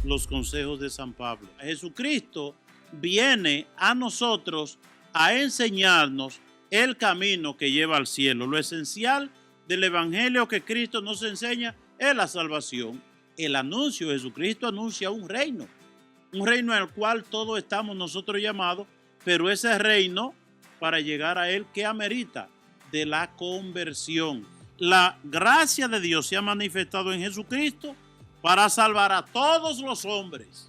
los consejos de San Pablo. Jesucristo viene a nosotros a enseñarnos el camino que lleva al cielo. Lo esencial del evangelio que Cristo nos enseña es la salvación. El anuncio, Jesucristo anuncia un reino al cual todos estamos nosotros llamados, pero ese reino, para llegar a él, ¿qué amerita? De la conversión. La gracia de Dios se ha manifestado en Jesucristo para salvar a todos los hombres,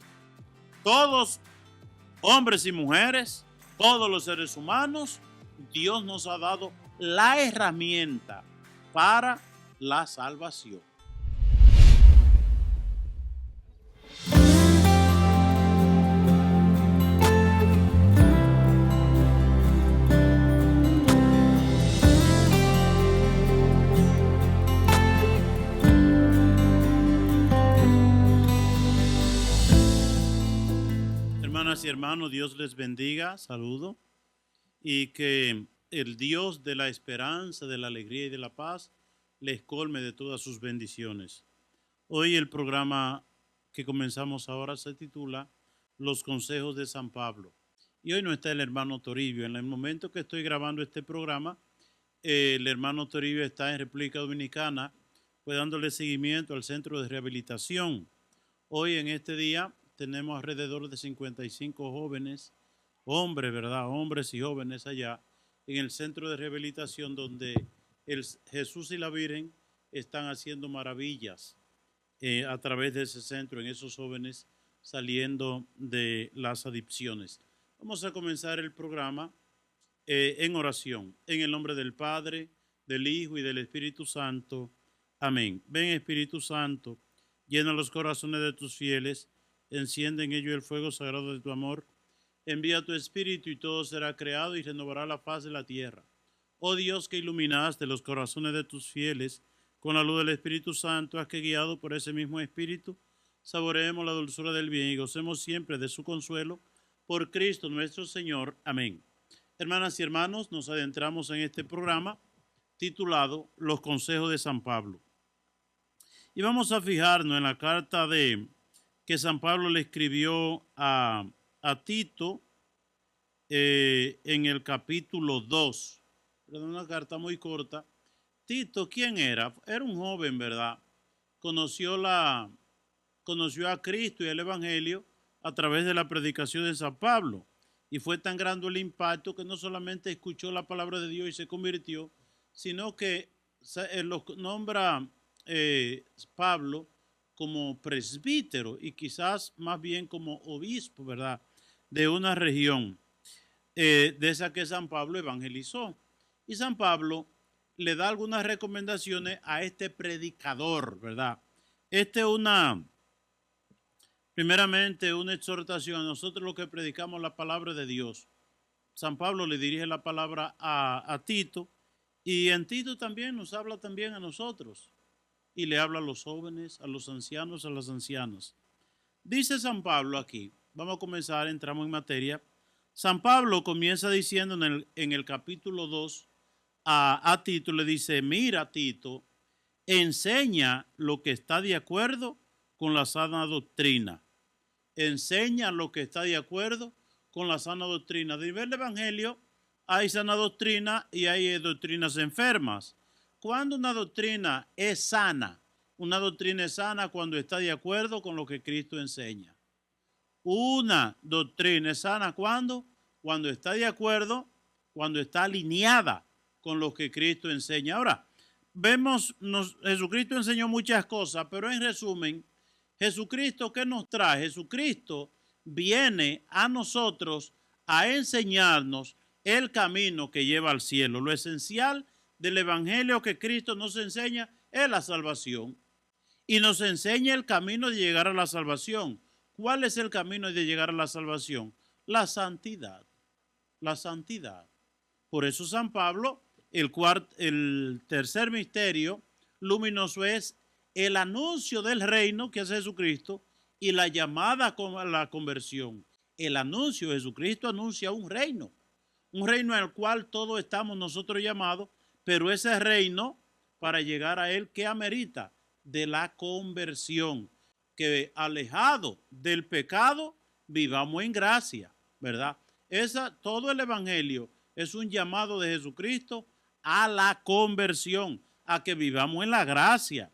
todos hombres y mujeres, todos los seres humanos. Dios nos ha dado la herramienta para la salvación. Hermanas y hermanos, Dios les bendiga, saludo, y que el Dios de la esperanza, de la alegría y de la paz les colme de todas sus bendiciones. Hoy el programa que comenzamos ahora se titula Los consejos de San Pablo. Y hoy no está el hermano Toribio. En el momento que estoy grabando este programa, el hermano Toribio está en República Dominicana, pues dándole seguimiento al centro de rehabilitación. Hoy en este día tenemos alrededor de 55 jóvenes, hombres, ¿verdad? Hombres y jóvenes allá en el centro de rehabilitación donde Jesús y la Virgen están haciendo maravillas a través de ese centro, en esos jóvenes saliendo de las adicciones. Vamos a comenzar el programa en oración. En el nombre del Padre, del Hijo y del Espíritu Santo. Amén. Ven, Espíritu Santo, llena los corazones de tus fieles, enciende en ellos el fuego sagrado de tu amor. Envía tu Espíritu y todo será creado y renovará la faz de la tierra. Oh Dios, que iluminaste los corazones de tus fieles con la luz del Espíritu Santo, haz que guiado por ese mismo Espíritu saboreemos la dulzura del bien y gocemos siempre de su consuelo. Por Cristo nuestro Señor. Amén. Hermanas y hermanos, nos adentramos en este programa titulado Los consejos de San Pablo. Y vamos a fijarnos en la carta que San Pablo le escribió a Tito en el capítulo 2. Una carta muy corta. Tito, ¿quién era? Era un joven, ¿verdad? Conoció a Cristo y el Evangelio a través de la predicación de San Pablo. Y fue tan grande el impacto que no solamente escuchó la palabra de Dios y se convirtió, sino que lo nombra Pablo como presbítero y quizás más bien como obispo, ¿verdad? De una región de esa que San Pablo evangelizó. Y San Pablo le da algunas recomendaciones a este predicador, ¿verdad? Primeramente una exhortación a nosotros los que predicamos la palabra de Dios. San Pablo le dirige la palabra a Tito y en Tito también nos habla también a nosotros. Y le habla a los jóvenes, a los ancianos, a las ancianas. Dice San Pablo aquí, vamos a comenzar, entramos en materia. San Pablo comienza diciendo en el capítulo 2 a Tito, le dice, mira Tito, enseña lo que está de acuerdo con la sana doctrina. Enseña lo que está de acuerdo con la sana doctrina. De nivel de evangelio hay sana doctrina y hay doctrinas enfermas. Cuando una doctrina es sana cuando está de acuerdo con lo que Cristo enseña. Una doctrina es sana cuando está de acuerdo, cuando está alineada con lo que Cristo enseña. Ahora, Jesucristo enseñó muchas cosas, pero en resumen, Jesucristo, ¿qué nos trae? Jesucristo viene a nosotros a enseñarnos el camino que lleva al cielo. Lo esencial del evangelio que Cristo nos enseña es la salvación y nos enseña el camino de llegar a la salvación. ¿Cuál es el camino de llegar a la salvación? La santidad. La santidad. Por eso San Pablo, el tercer misterio luminoso es el anuncio del reino que hace Jesucristo y la llamada a la conversión. El anuncio, Jesucristo anuncia un reino al cual todos estamos nosotros llamados, pero ese reino, para llegar a él, ¿qué amerita? De la conversión. que alejado del pecado, vivamos en gracia, ¿verdad? Todo el evangelio es un llamado de Jesucristo a la conversión, a que vivamos en la gracia.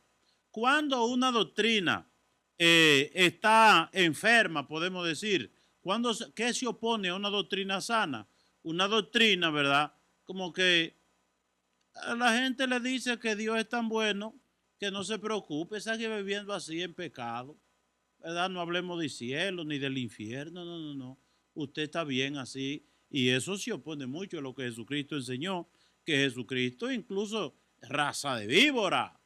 Cuando una doctrina está enferma, podemos decir, ¿qué se opone a una doctrina sana? Una doctrina, ¿verdad? Como que a la gente le dice que Dios es tan bueno que no se preocupe, sigue viviendo así en pecado, ¿verdad? No hablemos del cielo ni del infierno, no, no, no. Usted está bien así. Y eso se opone mucho a lo que Jesucristo enseñó, que Jesucristo incluso raza de víbora,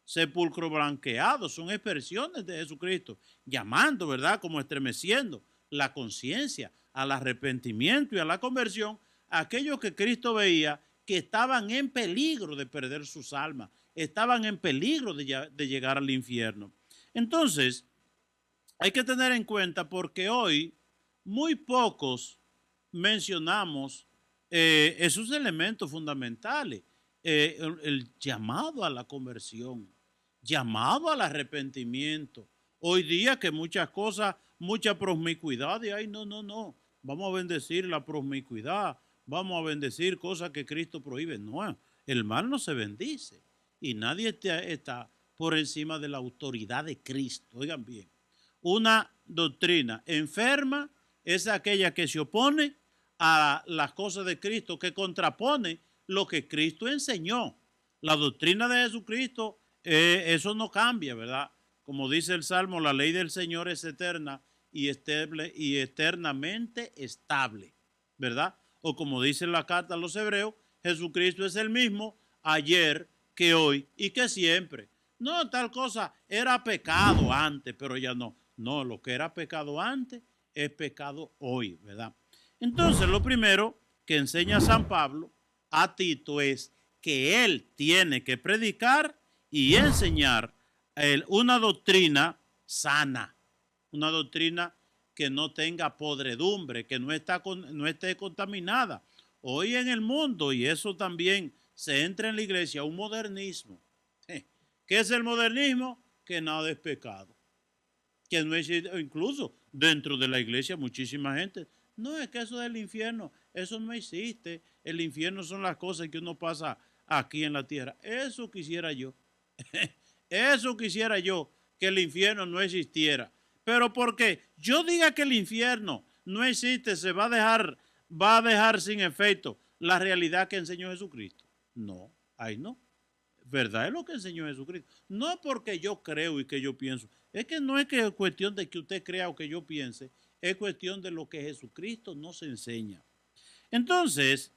sepulcro blanqueado, son expresiones de Jesucristo, llamando, ¿verdad? Como estremeciendo la conciencia al arrepentimiento y a la conversión a aquellos que Cristo veía que estaban en peligro de perder sus almas, estaban en peligro de llegar al infierno. Entonces, hay que tener en cuenta porque hoy muy pocos mencionamos esos elementos fundamentales, el llamado a la conversión, llamado al arrepentimiento. Hoy día que muchas cosas, mucha promiscuidad, y ay, no, no, no, vamos a bendecir la promiscuidad, vamos a bendecir cosas que Cristo prohíbe. No, el mal no se bendice y nadie está por encima de la autoridad de Cristo. Oigan bien, una doctrina enferma es aquella que se opone a las cosas de Cristo, que contrapone lo que Cristo enseñó. La doctrina de Jesucristo, eso no cambia, ¿verdad? Como dice el Salmo, la ley del Señor es eterna y estable y eternamente estable, ¿verdad? O como dice la carta a los hebreos, Jesucristo es el mismo ayer que hoy y que siempre. No, tal cosa era pecado antes, pero ya no. No, lo que era pecado antes es pecado hoy, ¿verdad? Entonces, lo primero que enseña San Pablo a Tito es que él tiene que predicar y enseñar una doctrina sana, una doctrina que no tenga podredumbre, que no esté contaminada. Hoy en el mundo, y eso también se entra en la iglesia, un modernismo. ¿Qué es el modernismo? Que nada es pecado. Que no existe, incluso dentro de la iglesia muchísima gente, no, es que eso del infierno, eso no existe. El infierno son las cosas que uno pasa aquí en la tierra. Eso quisiera yo. Eso quisiera yo, que el infierno no existiera. Pero porque yo diga que el infierno no existe, va a dejar sin efecto la realidad que enseñó Jesucristo. No, ahí no. ¿Verdad? Es lo que enseñó Jesucristo. No porque yo creo y que yo pienso. Es que no es que es cuestión de que usted crea o que yo piense. Es cuestión de lo que Jesucristo nos enseña. Entonces,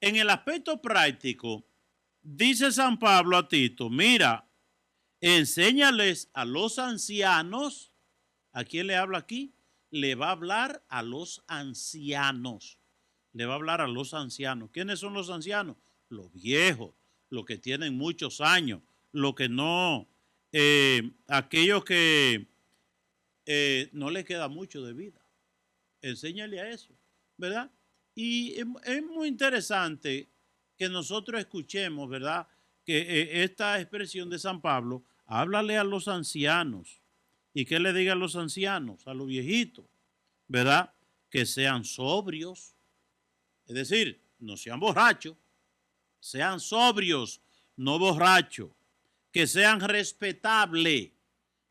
en el aspecto práctico, dice San Pablo a Tito, mira, enséñales a los ancianos. ¿A quién le habla aquí? Le va a hablar a los ancianos. Le va a hablar a los ancianos. ¿Quiénes son los ancianos? Los viejos, los que tienen muchos años, los que no, aquellos que no les queda mucho de vida. Enséñale a eso, ¿verdad? Y es muy interesante que nosotros escuchemos, ¿verdad? Que esta expresión de San Pablo, háblale a los ancianos. ¿Y qué le diga a los ancianos, a los viejitos? ¿Verdad? Que sean sobrios, es decir, no sean borrachos, sean sobrios, no borrachos, que sean respetables,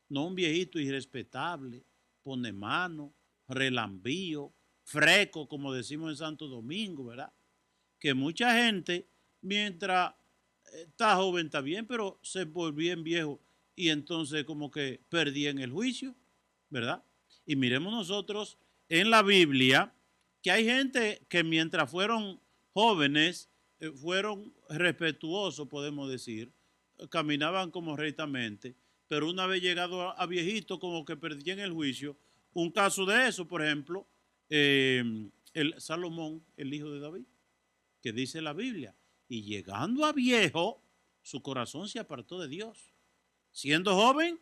no un viejito irrespetable, pone mano, relambío, freco, como decimos en Santo Domingo, ¿verdad? Que mucha gente, mientras está joven, está bien, pero se volvían viejos y entonces como que perdían el juicio, ¿verdad? Y miremos nosotros en la Biblia que hay gente que mientras fueron jóvenes, fueron respetuosos, podemos decir, caminaban como rectamente, pero una vez llegado a viejito, como que perdían el juicio. Un caso de eso, por ejemplo, el Salomón, el hijo de David, que dice la Biblia, y llegando a viejo, su corazón se apartó de Dios. Siendo joven,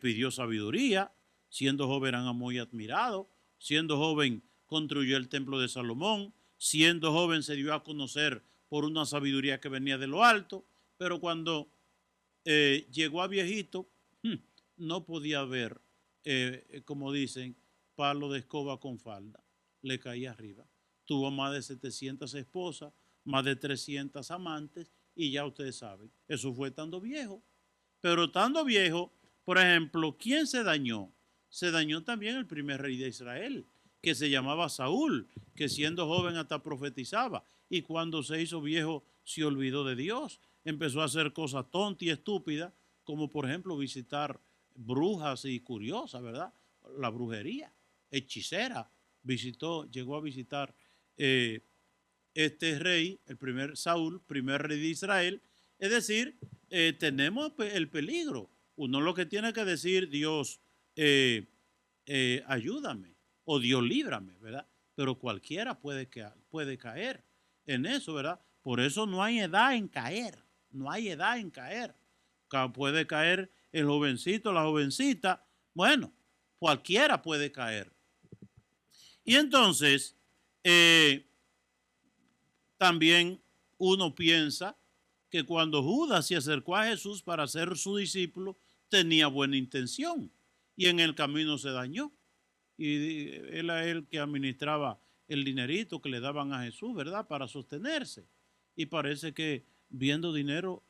pidió sabiduría, siendo joven era muy admirado, siendo joven construyó el templo de Salomón, siendo joven se dio a conocer por una sabiduría que venía de lo alto, pero cuando llegó a viejito, no podía ver, como dicen, palo de escoba con falda. Le caía arriba. Tuvo más de 700 esposas, más de 300 amantes, y ya ustedes saben, eso fue estando viejo. Pero estando viejo, por ejemplo, ¿quién se dañó? Se dañó también el primer rey de Israel, que se llamaba Saúl, que siendo joven hasta profetizaba, y cuando se hizo viejo se olvidó de Dios, empezó a hacer cosas tontas y estúpidas, como por ejemplo visitar brujas y curiosas, ¿verdad? La brujería, hechicera, llegó a visitar este rey, el primer Saúl, primer rey de Israel. Es decir, tenemos el peligro. Uno lo que tiene que decir, Dios, ayúdame, o Dios líbrame, ¿verdad? Pero cualquiera puede caer en eso, ¿verdad? Por eso no hay edad en caer, no hay edad en caer. Puede caer el jovencito, la jovencita, bueno, cualquiera puede caer. Y entonces, también uno piensa que cuando Judas se acercó a Jesús para ser su discípulo, tenía buena intención y en el camino se dañó. Y él era el que administraba el dinerito que le daban a Jesús, ¿verdad? Para sostenerse. Y parece que viendo dinero,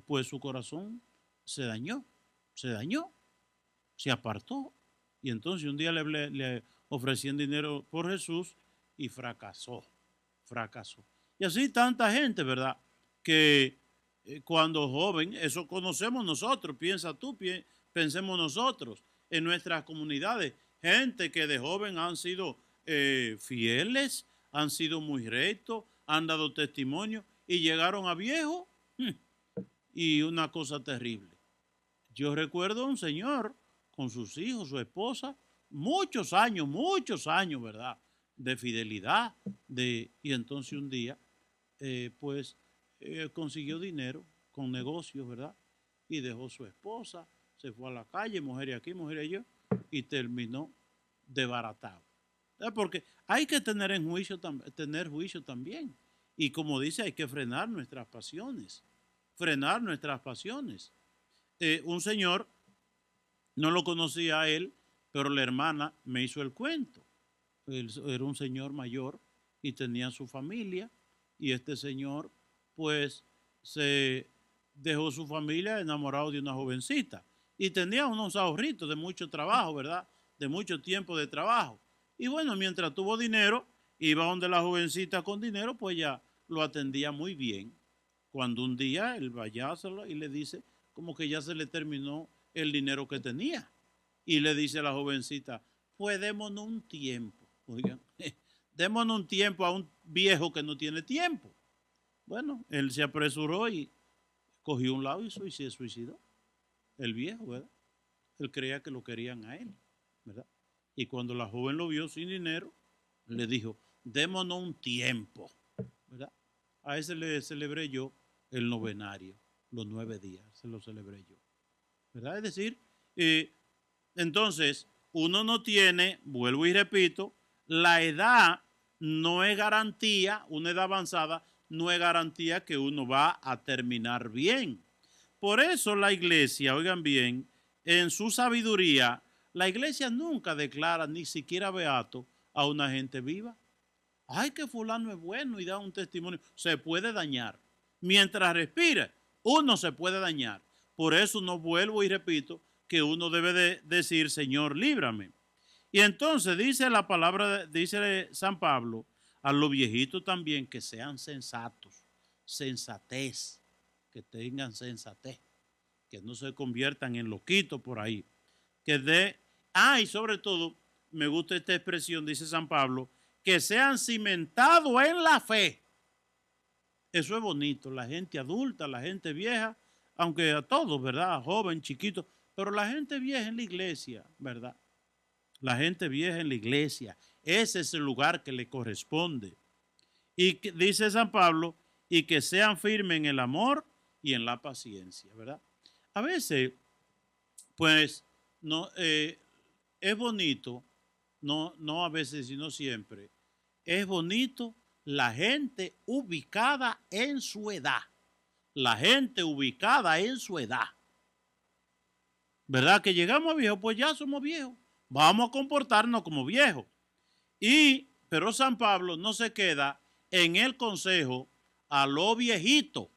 pues su corazón se dañó, se apartó. Y entonces un día le ofrecían dinero por Jesús y fracasó. Y así tanta gente, ¿verdad? Que cuando joven, eso conocemos nosotros, piensa tú, pensemos nosotros, en nuestras comunidades, gente que de joven han sido fieles, han sido muy rectos, han dado testimonio y llegaron a viejo y una cosa terrible. Yo recuerdo a un señor con sus hijos, su esposa, muchos años, ¿verdad? De fidelidad, y entonces un día, pues, consiguió dinero con negocios, ¿verdad? Y dejó su esposa, se fue a la calle, mujer aquí, mujer allá, y terminó desbaratado. Porque hay que tener juicio también. Y como dice, hay que frenar nuestras pasiones. Un señor, no lo conocía a él, pero la hermana me hizo el cuento. Él era un señor mayor y tenía su familia, y este señor pues se dejó su familia enamorado de una jovencita y tenía unos ahorritos de mucho trabajo, ¿verdad? De mucho tiempo de trabajo. Y bueno, mientras tuvo dinero, iba donde la jovencita con dinero, pues ya lo atendía muy bien. Cuando un día él va y le dice como que ya se le terminó el dinero que tenía. Y le dice a la jovencita, pues démonos un tiempo. Oigan, démonos un tiempo a un viejo que no tiene tiempo. Bueno, él se apresuró y cogió un lado y se suicidó. El viejo, ¿verdad? Él creía que lo querían a él, ¿verdad? Y cuando la joven lo vio sin dinero, le dijo, démonos un tiempo, ¿verdad? A ese le celebré yo el novenario, los 9 días, se lo celebré yo, ¿verdad? Es decir, entonces, uno no tiene, vuelvo y repito, la edad no es garantía, una edad avanzada no es garantía que uno va a terminar bien. Por eso la iglesia, oigan bien, en su sabiduría, la iglesia nunca declara ni siquiera beato a una gente viva. Ay, que fulano es bueno y da un testimonio. Se puede dañar. Mientras respire, uno se puede dañar. Por eso no vuelvo y repito que uno debe de decir, Señor, líbrame. Y entonces dice la palabra, dice San Pablo, a los viejitos también que sean sensatos, sensatez, que tengan sensatez, que no se conviertan en loquitos por ahí. Y sobre todo, me gusta esta expresión, dice San Pablo, que sean cimentados en la fe. Eso es bonito, la gente adulta, la gente vieja, aunque a todos, ¿verdad? Joven, chiquito, pero la gente vieja en la iglesia, ¿verdad? La gente vieja en la iglesia, ese es el lugar que le corresponde. Y dice San Pablo, y que sean firmes en el amor y en la paciencia, ¿verdad? A veces, pues, no, es bonito, no a veces, sino siempre, es bonito la gente ubicada en su edad. La gente ubicada en su edad. ¿verdad? Que llegamos a viejos, pues ya somos viejos. Vamos a comportarnos como viejos. Pero San Pablo no se queda en el consejo a los viejitos,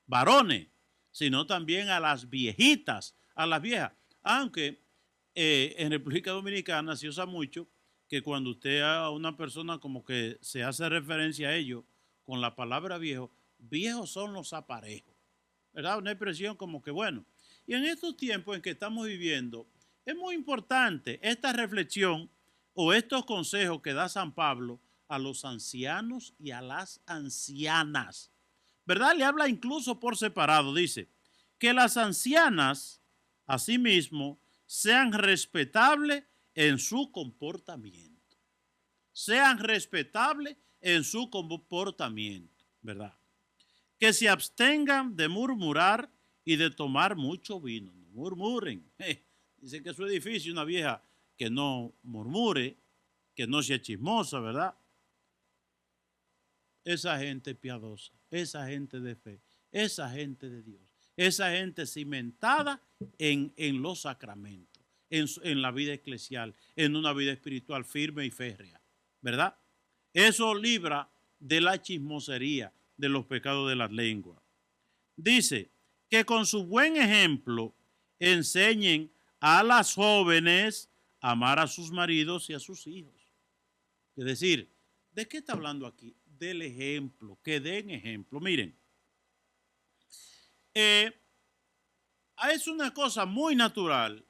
varones, sino también a las viejitas, a las viejas. Aunque en República Dominicana se usa mucho que cuando usted a una persona como que se hace referencia a ellos con la palabra viejo, viejos son los aparejos, ¿verdad? Una expresión como que bueno. Y en estos tiempos en que estamos viviendo, es muy importante esta reflexión o estos consejos que da San Pablo a los ancianos y a las ancianas, ¿verdad? Le habla incluso por separado, dice, que las ancianas, asimismo, sean respetables en su comportamiento. Sean respetables en su comportamiento, ¿verdad? Que se abstengan de murmurar y de tomar mucho vino. No murmuren. Dice que eso es difícil, una vieja que no murmure, que no sea chismosa, ¿verdad? Esa gente piadosa, esa gente de fe, esa gente de Dios, esa gente cimentada en los sacramentos, en la vida eclesial, en una vida espiritual firme y férrea, ¿verdad? Eso libra de la chismosería, de los pecados de la lengua. Dice que con su buen ejemplo enseñen a las jóvenes a amar a sus maridos y a sus hijos. Es decir, ¿de qué está hablando aquí? Del ejemplo, que den ejemplo. Miren, es una cosa muy natural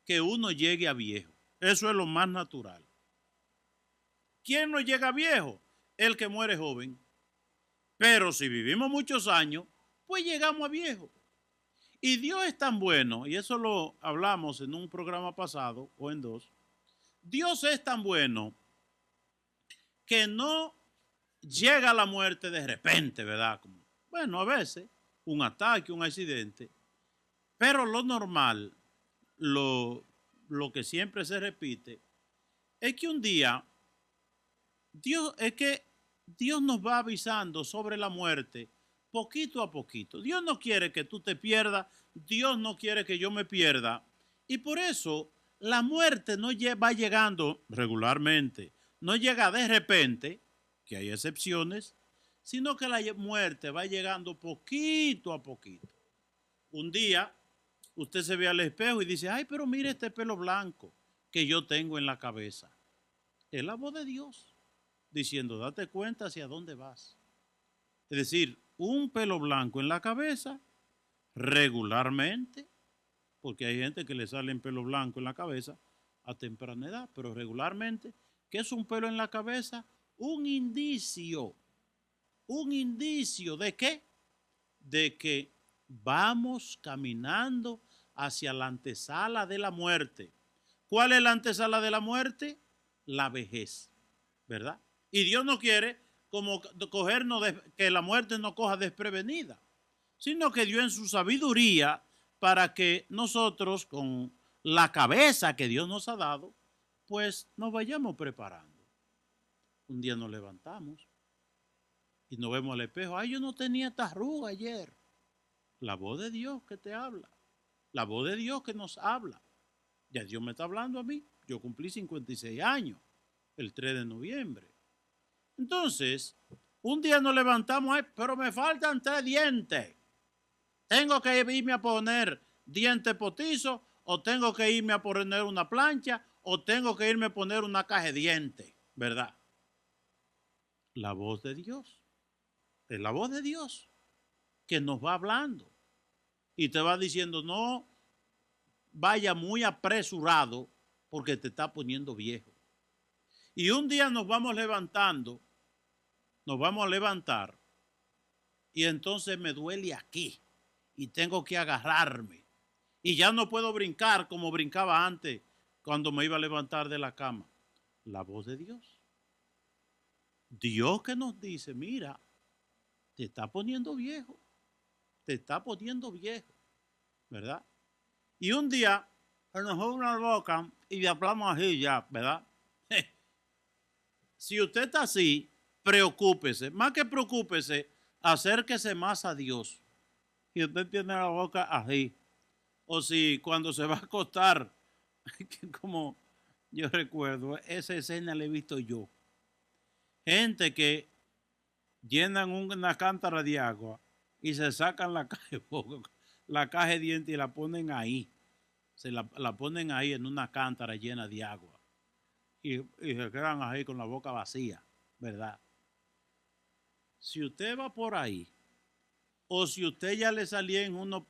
que uno llegue a viejo. Eso es lo más natural. ¿Quién no llega viejo? El que muere joven. Pero si vivimos muchos años, pues llegamos a viejo. Y Dios es tan bueno, y eso lo hablamos en un programa pasado o en dos. Dios es tan bueno que no llega la muerte de repente, ¿verdad? Como, bueno, a veces un ataque, un accidente, pero lo normal, lo que siempre se repite, es que un día Dios nos va avisando sobre la muerte poquito a poquito. Dios no quiere que tú te pierdas, Dios no quiere que yo me pierda. Y por eso la muerte no va llegando regularmente, no llega de repente, que hay excepciones, sino que la muerte va llegando poquito a poquito. Un día usted se ve al espejo y dice, ay, pero mire este pelo blanco que yo tengo en la cabeza. Es la voz de Dios diciendo, date cuenta hacia dónde vas. Es decir, un pelo blanco en la cabeza regularmente, porque hay gente que le sale en pelo blanco en la cabeza a temprana edad, pero regularmente, ¿qué es un pelo en la cabeza? Un indicio ¿de qué? De que vamos caminando hacia la antesala de la muerte. ¿Cuál es la antesala de la muerte? La vejez, ¿verdad? Y Dios no quiere como cogernos que la muerte nos coja desprevenida, sino que dio en su sabiduría para que nosotros con la cabeza que Dios nos ha dado, pues nos vayamos preparando. Un día nos levantamos y nos vemos al espejo. Ay, yo no tenía esta arruga ayer. La voz de Dios que te habla. La voz de Dios que nos habla. Ya Dios me está hablando a mí. Yo cumplí 56 años el 3 de noviembre. Entonces, un día nos levantamos, ay, pero me faltan 3 dientes. Tengo que irme a poner dientes potizos, o tengo que irme a poner una plancha, o tengo que irme a poner una caja de dientes, ¿verdad? La voz de Dios. Es la voz de Dios que nos va hablando y te va diciendo, no vaya muy apresurado porque te está poniendo viejo. Y un día nos vamos levantando, nos vamos a levantar y entonces me duele aquí y tengo que agarrarme y ya no puedo brincar como brincaba antes cuando me iba a levantar de la cama. La voz de Dios. Dios que nos dice, mira, te está poniendo viejo, te está poniendo viejo, ¿verdad? Y un día se nos fue una boca y hablamos así ya, ¿verdad? Si usted está así, preocúpese. Más que preocúpese, acérquese más a Dios. Y usted tiene la boca así. O si cuando se va a acostar, como yo recuerdo, esa escena la he visto yo. Gente que llenan una cántara de agua y se sacan la caja de dientes y la ponen ahí. La ponen ahí en una cántara llena de agua. Y se quedan ahí con la boca vacía, ¿verdad? Si usted va por ahí, o si usted ya le salía en unos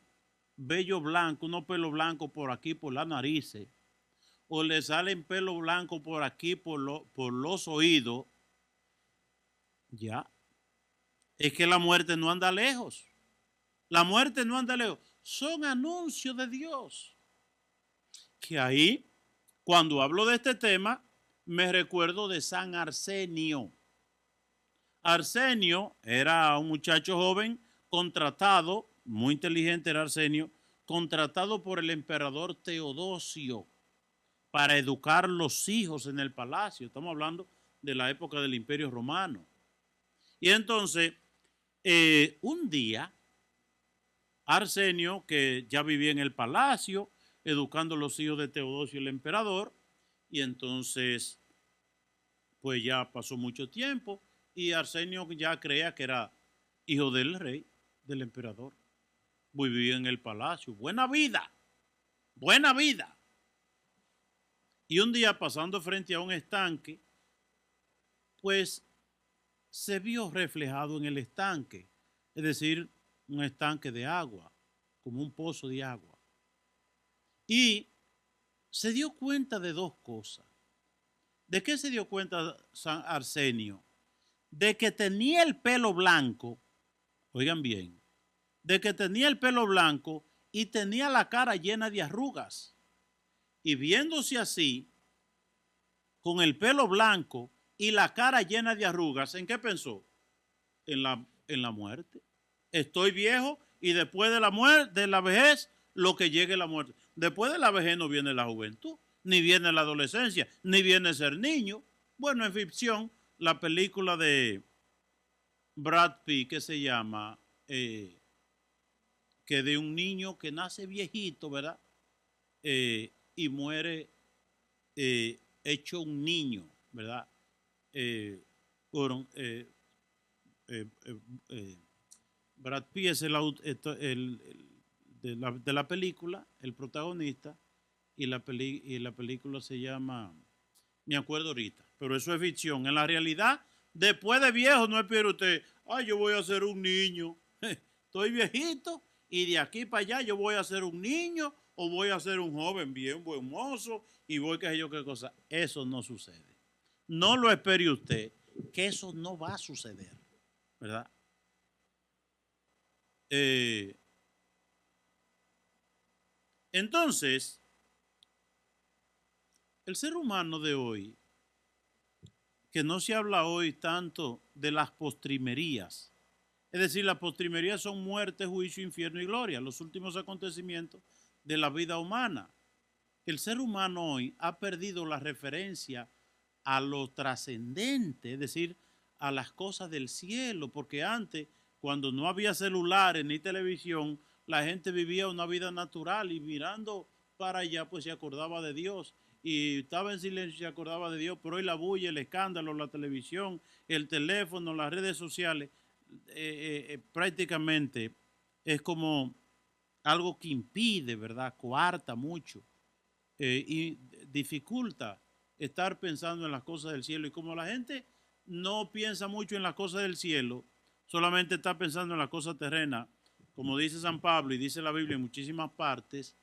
vellos blancos, unos pelos blancos por aquí, por la nariz, o le salen pelo blanco por aquí, por los oídos, ya. Es que la muerte no anda lejos. La muerte no anda lejos. Son anuncios de Dios. Que ahí, cuando hablo de este tema, me recuerdo de San Arsenio. Arsenio era un muchacho joven contratado, muy inteligente era Arsenio, contratado por el emperador Teodosio para educar los hijos en el palacio. Estamos hablando de la época del Imperio Romano. Y entonces, un día, Arsenio, que ya vivía en el palacio, educando a los hijos de Teodosio el emperador, y entonces, pues ya pasó mucho tiempo, y Arsenio ya creía que era hijo del rey, del emperador. Vivía en el palacio. Buena vida, buena vida. Y un día pasando frente a un estanque, pues se vio reflejado en el estanque, es decir, un estanque de agua, como un pozo de agua. Y se dio cuenta de dos cosas. ¿De qué se dio cuenta San Arsenio? De que tenía el pelo blanco, oigan bien, de que tenía el pelo blanco y tenía la cara llena de arrugas. Y viéndose así, con el pelo blanco y la cara llena de arrugas, ¿en qué pensó? En la muerte. Estoy viejo y después de la muerte, de la vejez, lo que llegue la muerte. Después de la vejez no viene la juventud, ni viene la adolescencia, ni viene ser niño. Bueno, en ficción, la película de Brad Pitt que se llama que de un niño que nace viejito, ¿verdad? Y muere hecho un niño, ¿verdad? Por, Brad Pitt es de la película, el protagonista, y la película se llama, me acuerdo ahorita, pero eso es ficción. En la realidad, después de viejo, no espere usted, ay, yo voy a ser un niño, estoy viejito y de aquí para allá yo voy a ser un niño o voy a ser un joven bien buen mozo y voy qué sé yo qué cosa. Eso no sucede. No lo espere usted, que eso no va a suceder, ¿verdad? Entonces, el ser humano de hoy, que no se habla hoy tanto de las postrimerías, es decir, las postrimerías son muerte, juicio, infierno y gloria, los últimos acontecimientos de la vida humana. El ser humano hoy ha perdido la referencia a lo trascendente, es decir, a las cosas del cielo, porque antes, cuando no había celulares ni televisión, la gente vivía una vida natural y mirando para allá, pues se acordaba de Dios y estaba en silencio y se acordaba de Dios, pero hoy la bulla, el escándalo, la televisión, el teléfono, las redes sociales, prácticamente es como algo que impide, ¿verdad? Coarta mucho y dificulta estar pensando en las cosas del cielo. Y como la gente no piensa mucho en las cosas del cielo, solamente está pensando en las cosas terrenas, como dice San Pablo y dice la Biblia en muchísimas partes,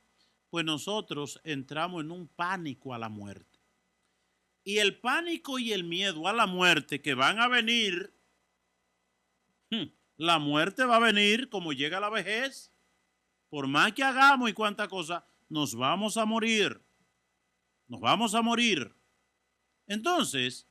pues nosotros entramos en un pánico a la muerte. Y el pánico y el miedo a la muerte que van a venir, la muerte va a venir como llega la vejez. Por más que hagamos y cuánta cosa, nos vamos a morir. Nos vamos a morir. Entonces,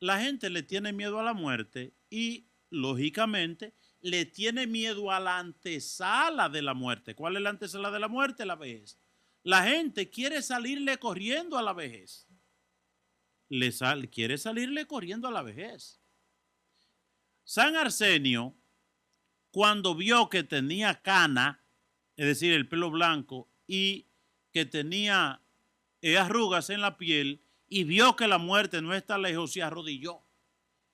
la gente le tiene miedo a la muerte y, lógicamente, le tiene miedo a la antesala de la muerte. ¿Cuál es la antesala de la muerte? La vejez. La gente quiere salirle corriendo a la vejez. Quiere salirle corriendo a la vejez. San Arsenio, cuando vio que tenía cana, es decir, el pelo blanco, y que tenía arrugas en la piel, y vio que la muerte no está lejos, se arrodilló.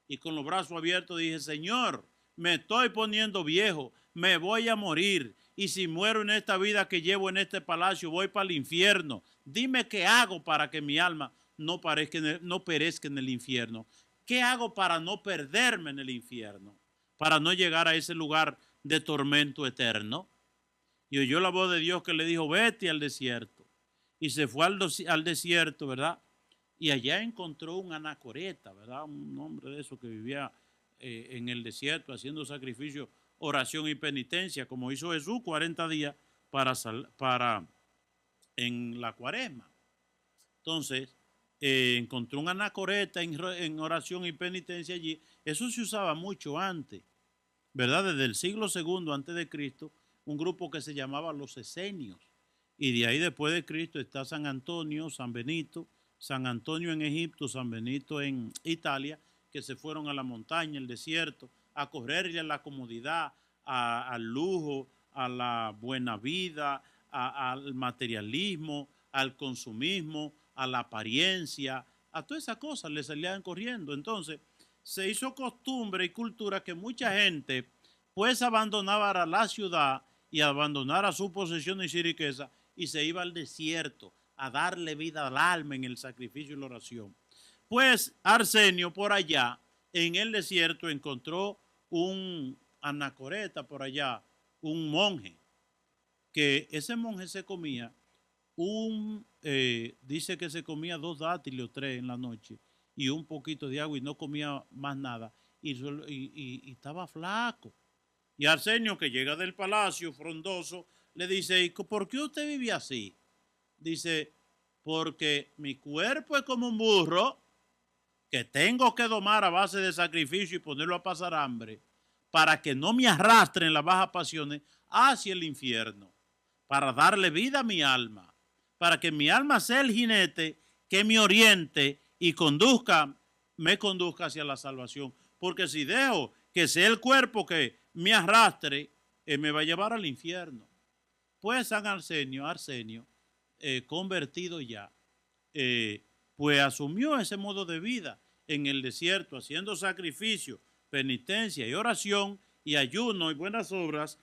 Y con los brazos abiertos dije, Señor, me estoy poniendo viejo, me voy a morir. Y si muero en esta vida que llevo en este palacio, voy para el infierno. Dime qué hago para que mi alma no perezca en el infierno. ¿Qué hago para no perderme en el infierno? Para no llegar a ese lugar de tormento eterno. Y oyó la voz de Dios que le dijo, vete al desierto. Y se fue al desierto, ¿verdad? Y allá encontró un anacoreta, ¿verdad? Un hombre de esos que vivía en el desierto haciendo sacrificio, oración y penitencia, como hizo Jesús 40 días para en la cuaresma. Entonces, encontró un anacoreta en oración y penitencia allí. Eso se usaba mucho antes, ¿verdad? Desde el siglo II antes de Cristo, un grupo que se llamaba los esenios. Y de ahí después de Cristo está San Antonio, San Benito, San Antonio en Egipto, San Benito en Italia, que se fueron a la montaña, al desierto, a correrle a la comodidad, al lujo, a la buena vida, al materialismo, al consumismo, a la apariencia, a todas esas cosas le salían corriendo. Entonces, se hizo costumbre y cultura que mucha gente pues abandonaba la ciudad y abandonara su posesión y su riqueza y se iba al desierto a darle vida al alma en el sacrificio y la oración. Pues Arsenio por allá en el desierto encontró un anacoreta por allá, un monje, que ese monje se comía dice que se comía 2 dátiles o 3 en la noche y un poquito de agua y no comía más nada y estaba flaco. Y Arsenio, que llega del palacio frondoso, le dice, ¿y por qué usted vive así? Dice, porque mi cuerpo es como un burro que tengo que domar a base de sacrificio y ponerlo a pasar hambre para que no me arrastren las bajas pasiones hacia el infierno, para darle vida a mi alma, para que mi alma sea el jinete que me oriente y me conduzca hacia la salvación. Porque si dejo que sea el cuerpo que me arrastre, me va a llevar al infierno. Pues San Arsenio, convertido ya, pues asumió ese modo de vida en el desierto, haciendo sacrificio, penitencia y oración y ayuno y buenas obras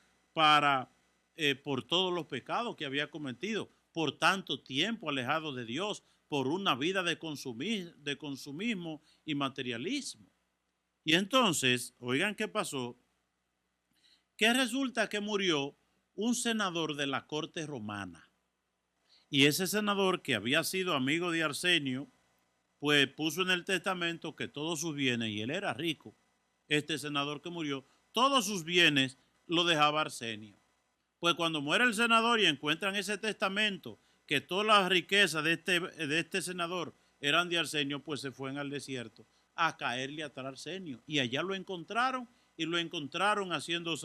por todos los pecados que había cometido, por tanto tiempo alejado de Dios, por una vida de consumismo y materialismo. Y entonces, oigan qué pasó, que resulta que murió un senador de la corte romana. Y ese senador, que había sido amigo de Arsenio, pues puso en el testamento que todos sus bienes, y él era rico, este senador que murió, todos sus bienes lo dejaba Arsenio. Pues cuando muere el senador y encuentran ese testamento, que todas las riquezas de este senador eran de Arsenio, pues se fueron al desierto a caerle atrás a Arsenio. Y allá lo encontraron, y lo encontraron haciendo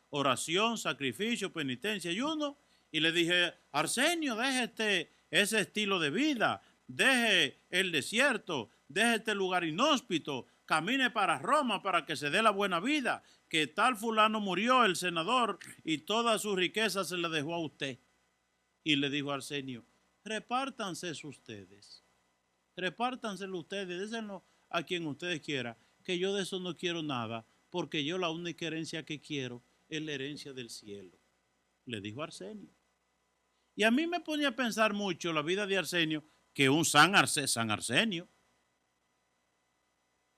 oración, sacrificio, penitencia, ayuno. Y le dije, Arsenio, deje ese estilo de vida, deje el desierto, deje este lugar inhóspito, camine para Roma para que se dé la buena vida, que tal fulano murió, el senador, y toda su riqueza se la dejó a usted. Y le dijo a Arsenio, repártanse ustedes, repártanselo ustedes, désenlo a quien ustedes quieran, que yo de eso no quiero nada, porque yo la única herencia que quiero es la herencia del cielo. Le dijo Arsenio. Y a mí me ponía a pensar mucho la vida de Arsenio, que un San Arsenio,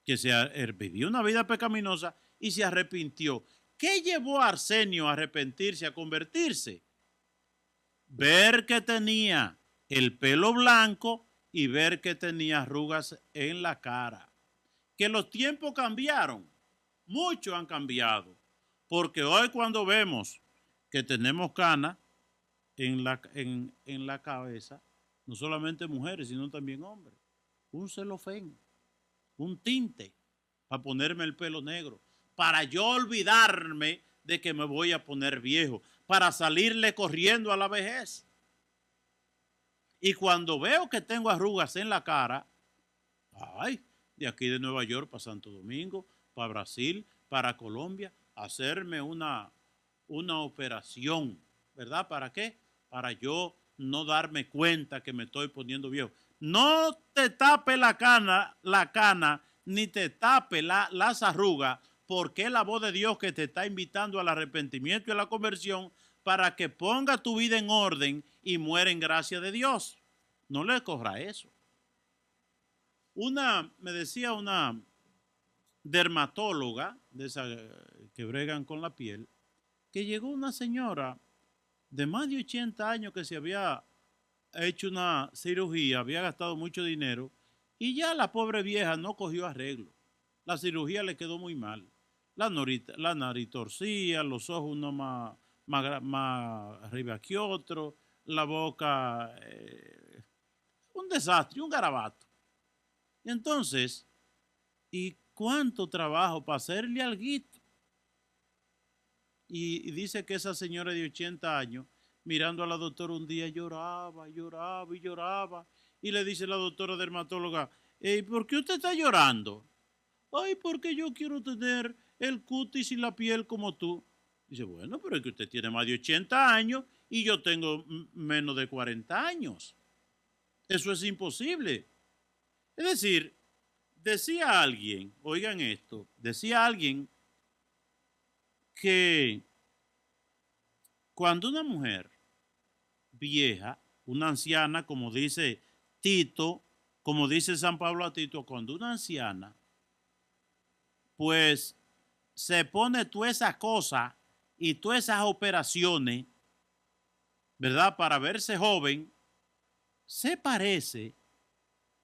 que vivió una vida pecaminosa y se arrepintió. ¿Qué llevó a Arsenio a arrepentirse, a convertirse? Ver que tenía el pelo blanco y ver que tenía arrugas en la cara. Que los tiempos cambiaron, mucho han cambiado, porque hoy cuando vemos que tenemos canas en la cabeza, no solamente mujeres, sino también hombres, un celofén, un tinte para ponerme el pelo negro, para yo olvidarme de que me voy a poner viejo, para salirle corriendo a la vejez. Y cuando veo que tengo arrugas en la cara, ay, de aquí de Nueva York para Santo Domingo, para Brasil, para Colombia, hacerme una operación ¿verdad? ¿Para qué? Para yo no darme cuenta que me estoy poniendo viejo. No te tape la cana, ni te tape las arrugas, porque es la voz de Dios que te está invitando al arrepentimiento y a la conversión para que ponga tu vida en orden y muera en gracia de Dios. No le corra eso. Me decía una dermatóloga, de esas que bregan con la piel, que llegó una señora de más de 80 años que se había hecho una cirugía, había gastado mucho dinero y ya la pobre vieja no cogió arreglo. La cirugía le quedó muy mal. La nariz torcía, los ojos uno más arriba que otro, la boca, un desastre, un garabato. Y entonces, ¿y cuánto trabajo para hacerle alguito? Y dice que esa señora de 80 años, mirando a la doctora un día, lloraba, lloraba y lloraba. Y le dice la doctora dermatóloga, ¿por qué usted está llorando? Ay, porque yo quiero tener el cutis y la piel como tú. Dice, bueno, pero es que usted tiene más de 80 años y yo tengo menos de 40 años. Eso es imposible. Es decir, decía alguien, oigan esto, decía alguien que cuando una mujer vieja, una anciana, como dice Tito, como dice San Pablo a Tito, cuando una anciana, pues se pone toda esa cosa y todas esas operaciones, ¿verdad? Para verse joven, se parece,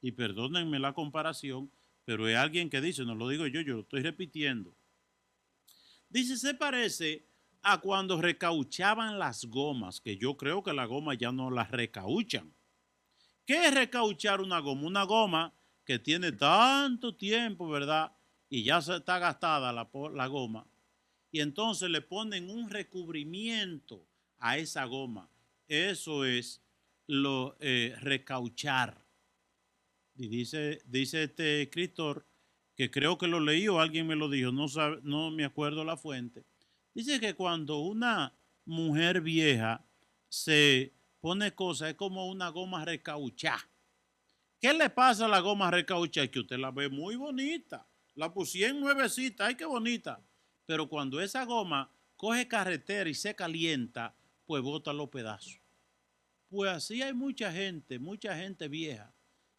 y perdónenme la comparación, pero es alguien que dice, no lo digo yo lo estoy repitiendo. Dice, se parece a cuando recauchaban las gomas, que yo creo que las gomas ya no las recauchan. ¿Qué es recauchar una goma? Una goma que tiene tanto tiempo, ¿verdad? Y ya se está gastada la goma. Y entonces le ponen un recubrimiento a esa goma. Eso es lo recauchar. Y dice este escritor, que creo que lo leí o alguien me lo dijo, no me acuerdo la fuente. Dice que cuando una mujer vieja se pone cosas, es como una goma recauchada. ¿Qué le pasa a la goma recauchada? Es que usted la ve muy bonita. La puse en nuevecita, ay qué bonita. Pero cuando esa goma coge carretera y se calienta, pues bota los pedazos. Pues así hay mucha gente vieja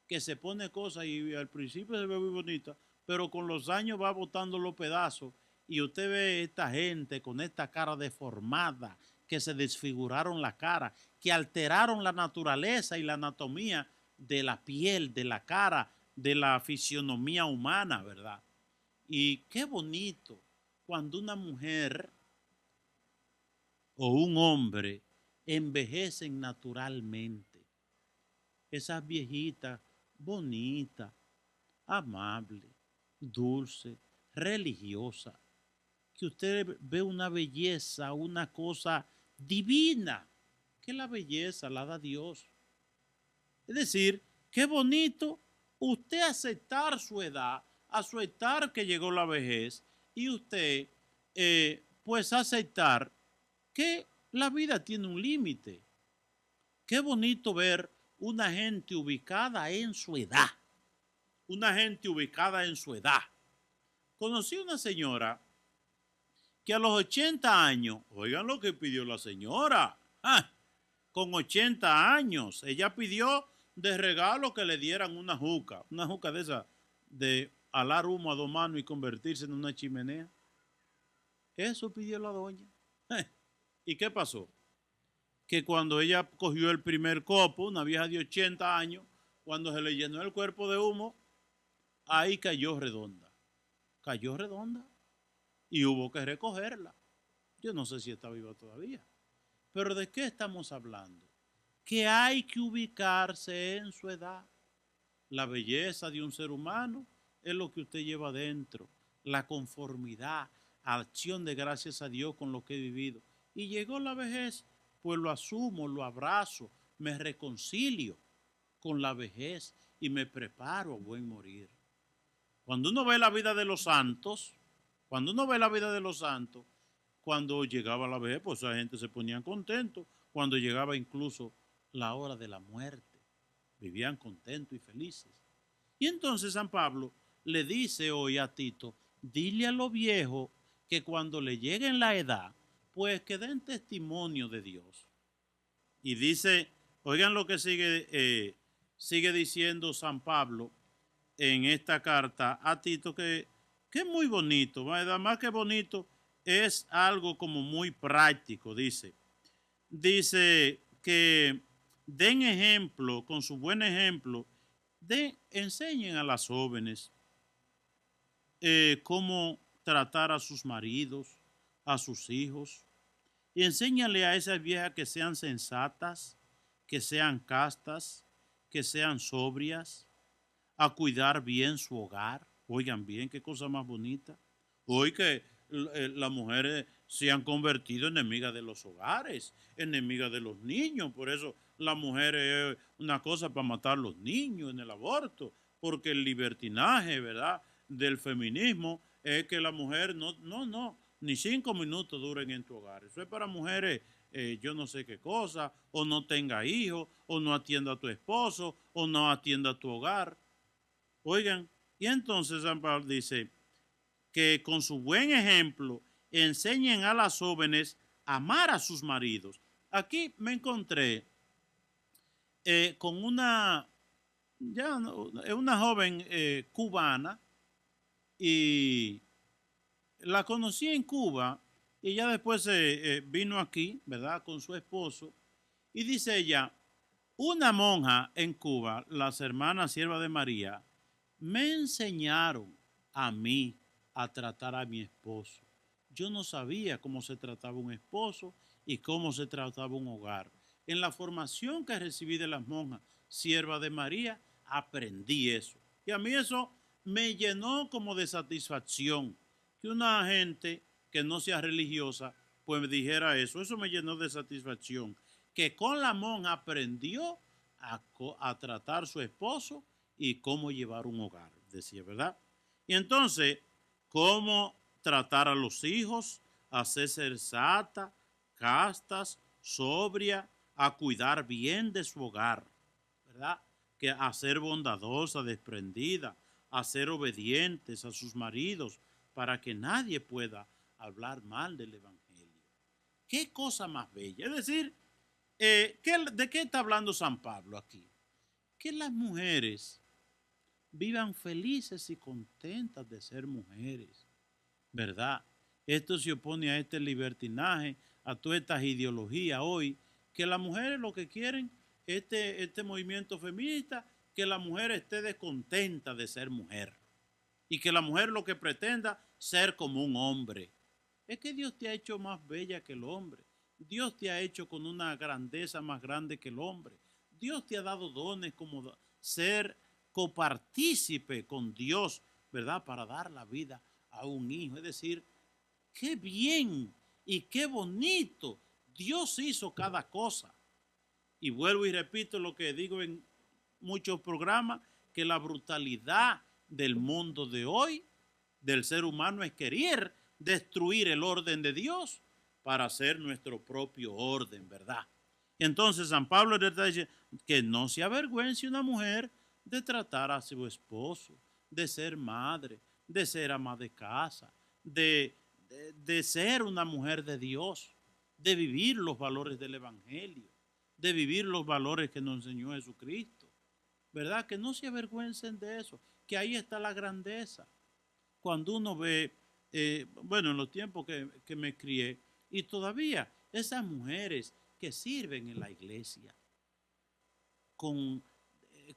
que se pone cosas y al principio se ve muy bonita, pero con los años va botando los pedazos y usted ve esta gente con esta cara deformada, que se desfiguraron la cara, que alteraron la naturaleza y la anatomía de la piel, de la cara, de la fisionomía humana, ¿verdad? Y qué bonito cuando una mujer o un hombre envejecen naturalmente. Esas viejitas bonitas, amables, dulces, religiosas, que usted ve una belleza, una cosa divina, que la belleza la da Dios. Es decir, qué bonito usted aceptar su edad, aceptar que llegó la vejez y usted pues aceptar que la vida tiene un límite. Qué bonito ver una gente ubicada en su edad. Una gente ubicada en su edad. Conocí una señora que a los 80 años, oigan lo que pidió la señora, con 80 años, ella pidió de regalo que le dieran una juca de esa, de alar humo a dos manos y convertirse en una chimenea. Eso pidió la doña. ¿Y qué pasó? Que cuando ella cogió el primer copo, una vieja de 80 años, cuando se le llenó el cuerpo de humo, ahí cayó redonda. Cayó redonda y hubo que recogerla. Yo no sé si está viva todavía. Pero ¿de qué estamos hablando? Que hay que ubicarse en su edad. La belleza de un ser humano es lo que usted lleva dentro. La conformidad, acción de gracias a Dios con lo que he vivido. Y llegó la vejez, pues lo asumo, lo abrazo, me reconcilio con la vejez y me preparo a buen morir. Cuando uno ve la vida de los santos, cuando llegaba la vejez, pues la gente se ponía contento. Cuando llegaba incluso la hora de la muerte, vivían contentos y felices. Y entonces San Pablo le dice hoy a Tito, dile a los viejos que cuando le lleguen la edad, pues que den testimonio de Dios. Y dice, oigan lo que sigue diciendo San Pablo en esta carta a Tito, que es muy bonito, ¿verdad? Más que bonito, es algo como muy práctico, dice que den ejemplo, con su buen ejemplo, enseñen a las jóvenes cómo tratar a sus maridos, a sus hijos, y enséñale a esas viejas que sean sensatas, que sean castas, que sean sobrias, a cuidar bien su hogar. Oigan bien, qué cosa más bonita. Hoy que las mujeres se han convertido en enemigas de los hogares, enemigas de los niños. Por eso la mujer es una cosa para matar a los niños en el aborto, porque el libertinaje, ¿verdad?, del feminismo es que la mujer no, ni 5 minutos duren en tu hogar. Eso es para mujeres, yo no sé qué cosa, o no tenga hijos, o no atienda a tu esposo, o no atienda a tu hogar. Oigan, y entonces San Pablo dice que con su buen ejemplo enseñen a las jóvenes a amar a sus maridos. Aquí me encontré con una joven cubana, y la conocí en Cuba y ya después vino aquí, ¿verdad?, con su esposo. Y dice ella, una monja en Cuba, las hermanas Sierva de María, me enseñaron a mí a tratar a mi esposo. Yo no sabía cómo se trataba un esposo y cómo se trataba un hogar. En la formación que recibí de las monjas Sierva de María, aprendí eso. Y a mí eso me llenó como de satisfacción. Que una gente que no sea religiosa pues me dijera eso. Eso me llenó de satisfacción. Que con la monja aprendió a tratar a su esposo y cómo llevar un hogar, decía, ¿verdad? Y entonces, cómo tratar a los hijos, a ser sensata, castas, sobria, a cuidar bien de su hogar, ¿verdad? Que a ser bondadosa, desprendida, a ser obedientes a sus maridos, para que nadie pueda hablar mal del Evangelio. Qué cosa más bella. Es decir, ¿de qué está hablando San Pablo aquí? Que las mujeres vivan felices y contentas de ser mujeres, ¿verdad? Esto se opone a este libertinaje, a todas estas ideologías hoy, que las mujeres lo que quieren, este movimiento feminista, que la mujer esté descontenta de ser mujer y que la mujer lo que pretenda ser como un hombre. Es que Dios te ha hecho más bella que el hombre. Dios te ha hecho con una grandeza más grande que el hombre. Dios te ha dado dones como ser copartícipe con Dios, ¿verdad? Para dar la vida a un hijo. Es decir, qué bien y qué bonito. Dios hizo cada cosa. Y vuelvo y repito lo que digo en muchos programas, que la brutalidad del mundo de hoy, del ser humano, es querer destruir el orden de Dios para hacer nuestro propio orden, ¿verdad? Entonces San Pablo le está diciendo que no se avergüence una mujer de tratar a su esposo, de ser madre, de ser ama de casa, de ser una mujer de Dios, de vivir los valores del Evangelio, de vivir los valores que nos enseñó Jesucristo, ¿verdad? Que no se avergüencen de eso, que ahí está la grandeza. Cuando uno ve, bueno, en los tiempos que me crié, y todavía esas mujeres que sirven en la iglesia con,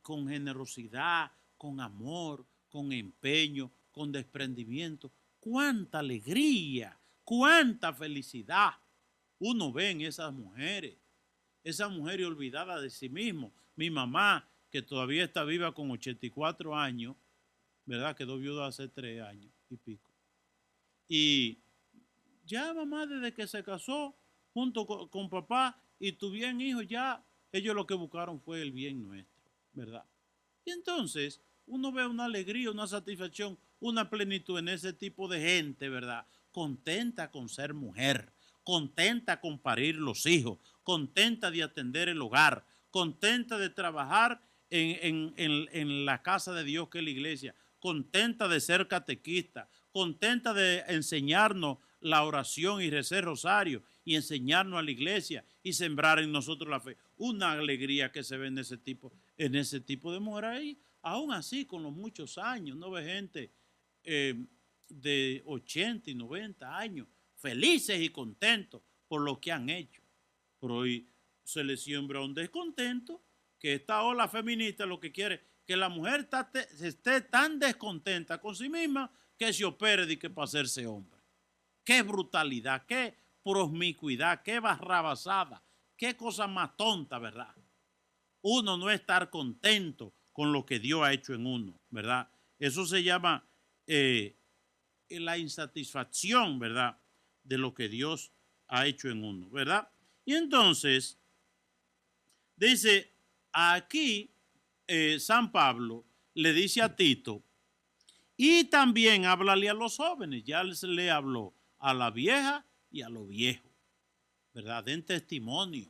con generosidad, con amor, con empeño, con desprendimiento, cuánta alegría, cuánta felicidad uno ve en esas mujeres olvidadas de sí mismo. Mi mamá, que todavía está viva con 84 años, ¿verdad? Quedó viuda hace 3 años y pico. Y ya mamá, desde que se casó junto con papá y tuvieron hijos, ya ellos lo que buscaron fue el bien nuestro, ¿verdad? Y entonces uno ve una alegría, una satisfacción, una plenitud en ese tipo de gente, ¿verdad? contenta con ser mujer, contenta con parir los hijos, contenta de atender el hogar, contenta de trabajar en la casa de Dios que es la iglesia, contenta de ser catequista, contenta de enseñarnos la oración y rezar rosario y enseñarnos a la iglesia y sembrar en nosotros la fe. Una alegría que se ve en ese tipo de mujer ahí, aún así con los muchos años, no ve gente de 80 y 90 años felices y contentos por lo que han hecho. Pero hoy se le siembra un descontento que esta ola feminista lo que quiere que la mujer esté tan descontenta con sí misma que se opere de que para hacerse hombre. Qué brutalidad, qué promiscuidad, qué barrabasada, qué cosa más tonta, ¿verdad? Uno no estar contento con lo que Dios ha hecho en uno, ¿verdad? Eso se llama la insatisfacción, ¿verdad? De lo que Dios ha hecho en uno, ¿verdad? Y entonces, dice, aquí San Pablo le dice a Tito, y también háblale a los jóvenes, ya le habló a la vieja y a los viejos, ¿verdad? Den testimonio,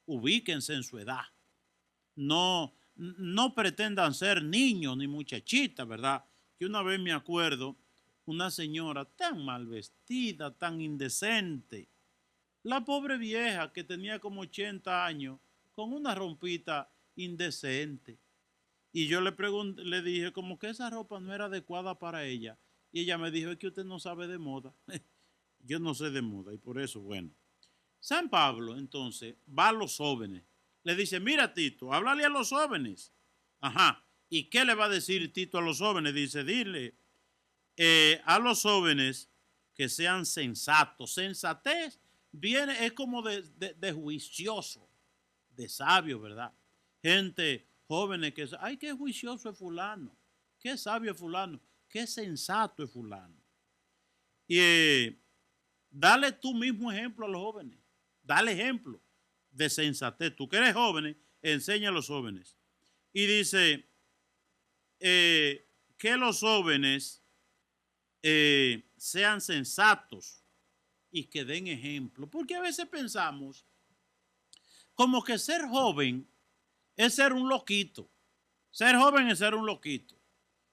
ubíquense en su edad. No pretendan ser niños ni muchachitas, ¿verdad? Que una vez me acuerdo, una señora tan mal vestida, tan indecente, la pobre vieja que tenía como 80 años, con una rompita indecente. Y yo le dije como que esa ropa no era adecuada para ella. Y ella me dijo, es que usted no sabe de moda. Yo no sé de moda y por eso, bueno. San Pablo, entonces, va a los jóvenes. Le dice, mira Tito, háblale a los jóvenes. Ajá. ¿Y qué le va a decir Tito a los jóvenes? Dice, dile a los jóvenes que sean sensatos. Sensatez viene, es como de juicioso, de sabio, ¿verdad? Gente jóvenes que, ay, qué juicioso es fulano, qué sabio es fulano, qué sensato es fulano. Y dale tú mismo ejemplo a los jóvenes. Dale ejemplo de sensatez. Tú que eres joven, enseña a los jóvenes. Y dice que los jóvenes sean sensatos y que den ejemplo. Porque a veces pensamos como que ser joven es ser un loquito. Ser joven es ser un loquito.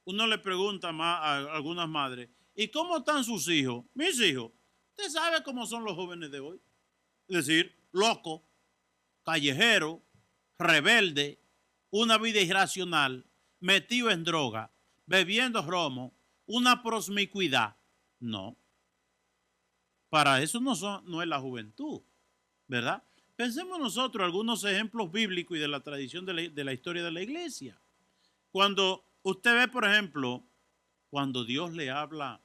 Uno le pregunta a algunas madres, ¿y cómo están sus hijos? Mis hijos. Usted sabe cómo son los jóvenes de hoy. Es decir, loco, callejero, rebelde, una vida irracional, metido en droga, bebiendo romo, una promiscuidad. No. Para eso no es la juventud, ¿verdad? Pensemos nosotros algunos ejemplos bíblicos y de la tradición de la historia de la iglesia. Cuando usted ve, por ejemplo, cuando Dios le habla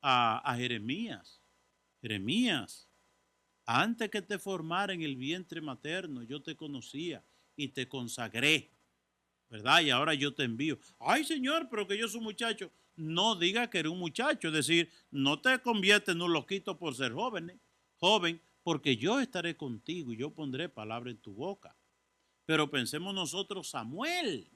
a Jeremías, Jeremías, antes que te formara en el vientre materno, yo te conocía y te consagré, ¿verdad? Y ahora yo te envío. Ay, Señor, pero que yo soy un muchacho. No diga que eres un muchacho, es decir, no te conviertes en un loquito por ser joven, porque yo estaré contigo y yo pondré palabra en tu boca. Pero pensemos nosotros, Samuel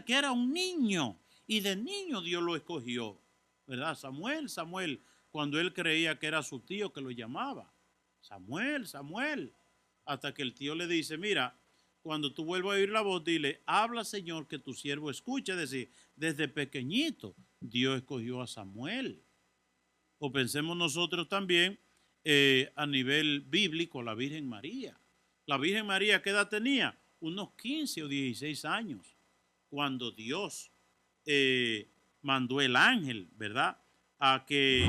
que era un niño y de niño Dios lo escogió, ¿verdad? Samuel, cuando él creía que era su tío que lo llamaba. Samuel, hasta que el tío le dice, mira, cuando tú vuelvas a oír la voz, dile, habla Señor que tu siervo escuche, es decir, desde pequeñito Dios escogió a Samuel. O pensemos nosotros también a nivel bíblico, la Virgen María. La Virgen María, ¿qué edad tenía? Unos 15 o 16 años, cuando Dios mandó el ángel, ¿verdad? A que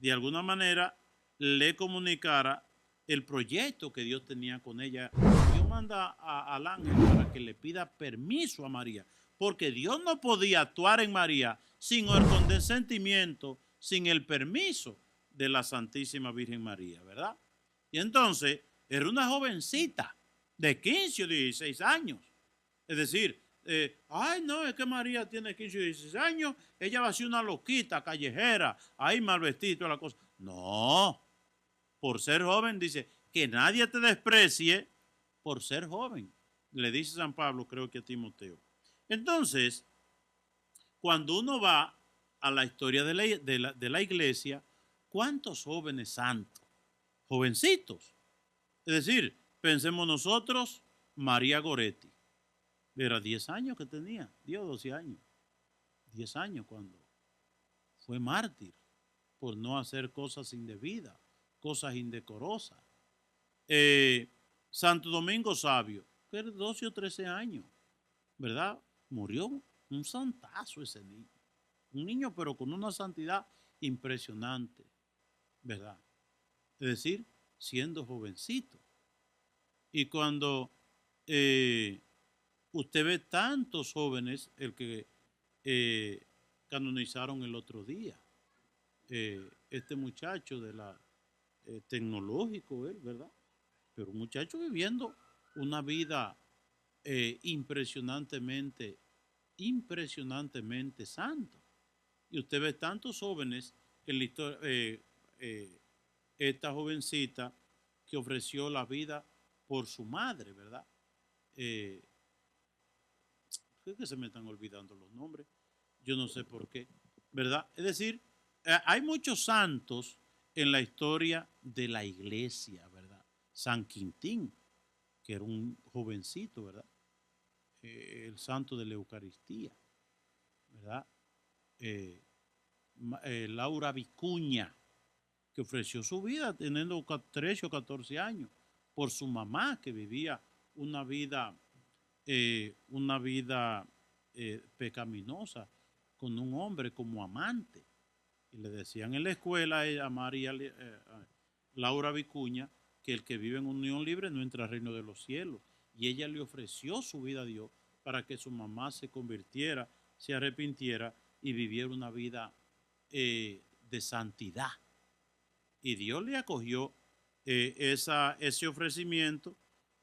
de alguna manera le comunicara el proyecto que Dios tenía con ella. Dios manda al ángel para que le pida permiso a María, porque Dios no podía actuar en María sin el consentimiento, sin el permiso de la Santísima Virgen María, ¿verdad? Y entonces era una jovencita de 15 o 16 años. Es decir, ay no, es que María tiene 15 o 16 años, ella va a ser una loquita, callejera, ahí mal vestido, la cosa. No, por ser joven, dice, que nadie te desprecie por ser joven. Le dice San Pablo, creo que a Timoteo. Entonces, cuando uno va a la historia de la iglesia, ¿cuántos jóvenes santos? Jovencitos. Es decir, pensemos nosotros, María Goretti. Era 10 años que tenía, 10 o 12 años. 10 años cuando fue mártir por no hacer cosas indebidas, cosas indecorosas. Santo Domingo Sabio, que era 12 o 13 años, ¿verdad? Murió un santazo ese niño. Un niño pero con una santidad impresionante, ¿verdad? Es decir, siendo jovencito. Y cuando usted ve tantos jóvenes, el que canonizaron el otro día, este muchacho de la tecnológico, ¿verdad? Pero un muchacho viviendo una vida impresionantemente santo. Y usted ve tantos jóvenes en la historia, esta jovencita que ofreció la vida por su madre, ¿verdad? Creo que se me están olvidando los nombres, yo no sé por qué, ¿verdad? Es decir, hay muchos santos en la historia de la iglesia, ¿verdad? San Quintín, que era un jovencito, ¿verdad? El santo de la Eucaristía, ¿verdad? Laura Vicuña, que ofreció su vida teniendo 13 o 14 años por su mamá, que vivía una vida pecaminosa con un hombre como amante. Y le decían en la escuela a María Laura Vicuña que el que vive en unión libre no entra al reino de los cielos. Y ella le ofreció su vida a Dios para que su mamá se convirtiera, se arrepintiera y viviera una vida de santidad. Y Dios le acogió ese ofrecimiento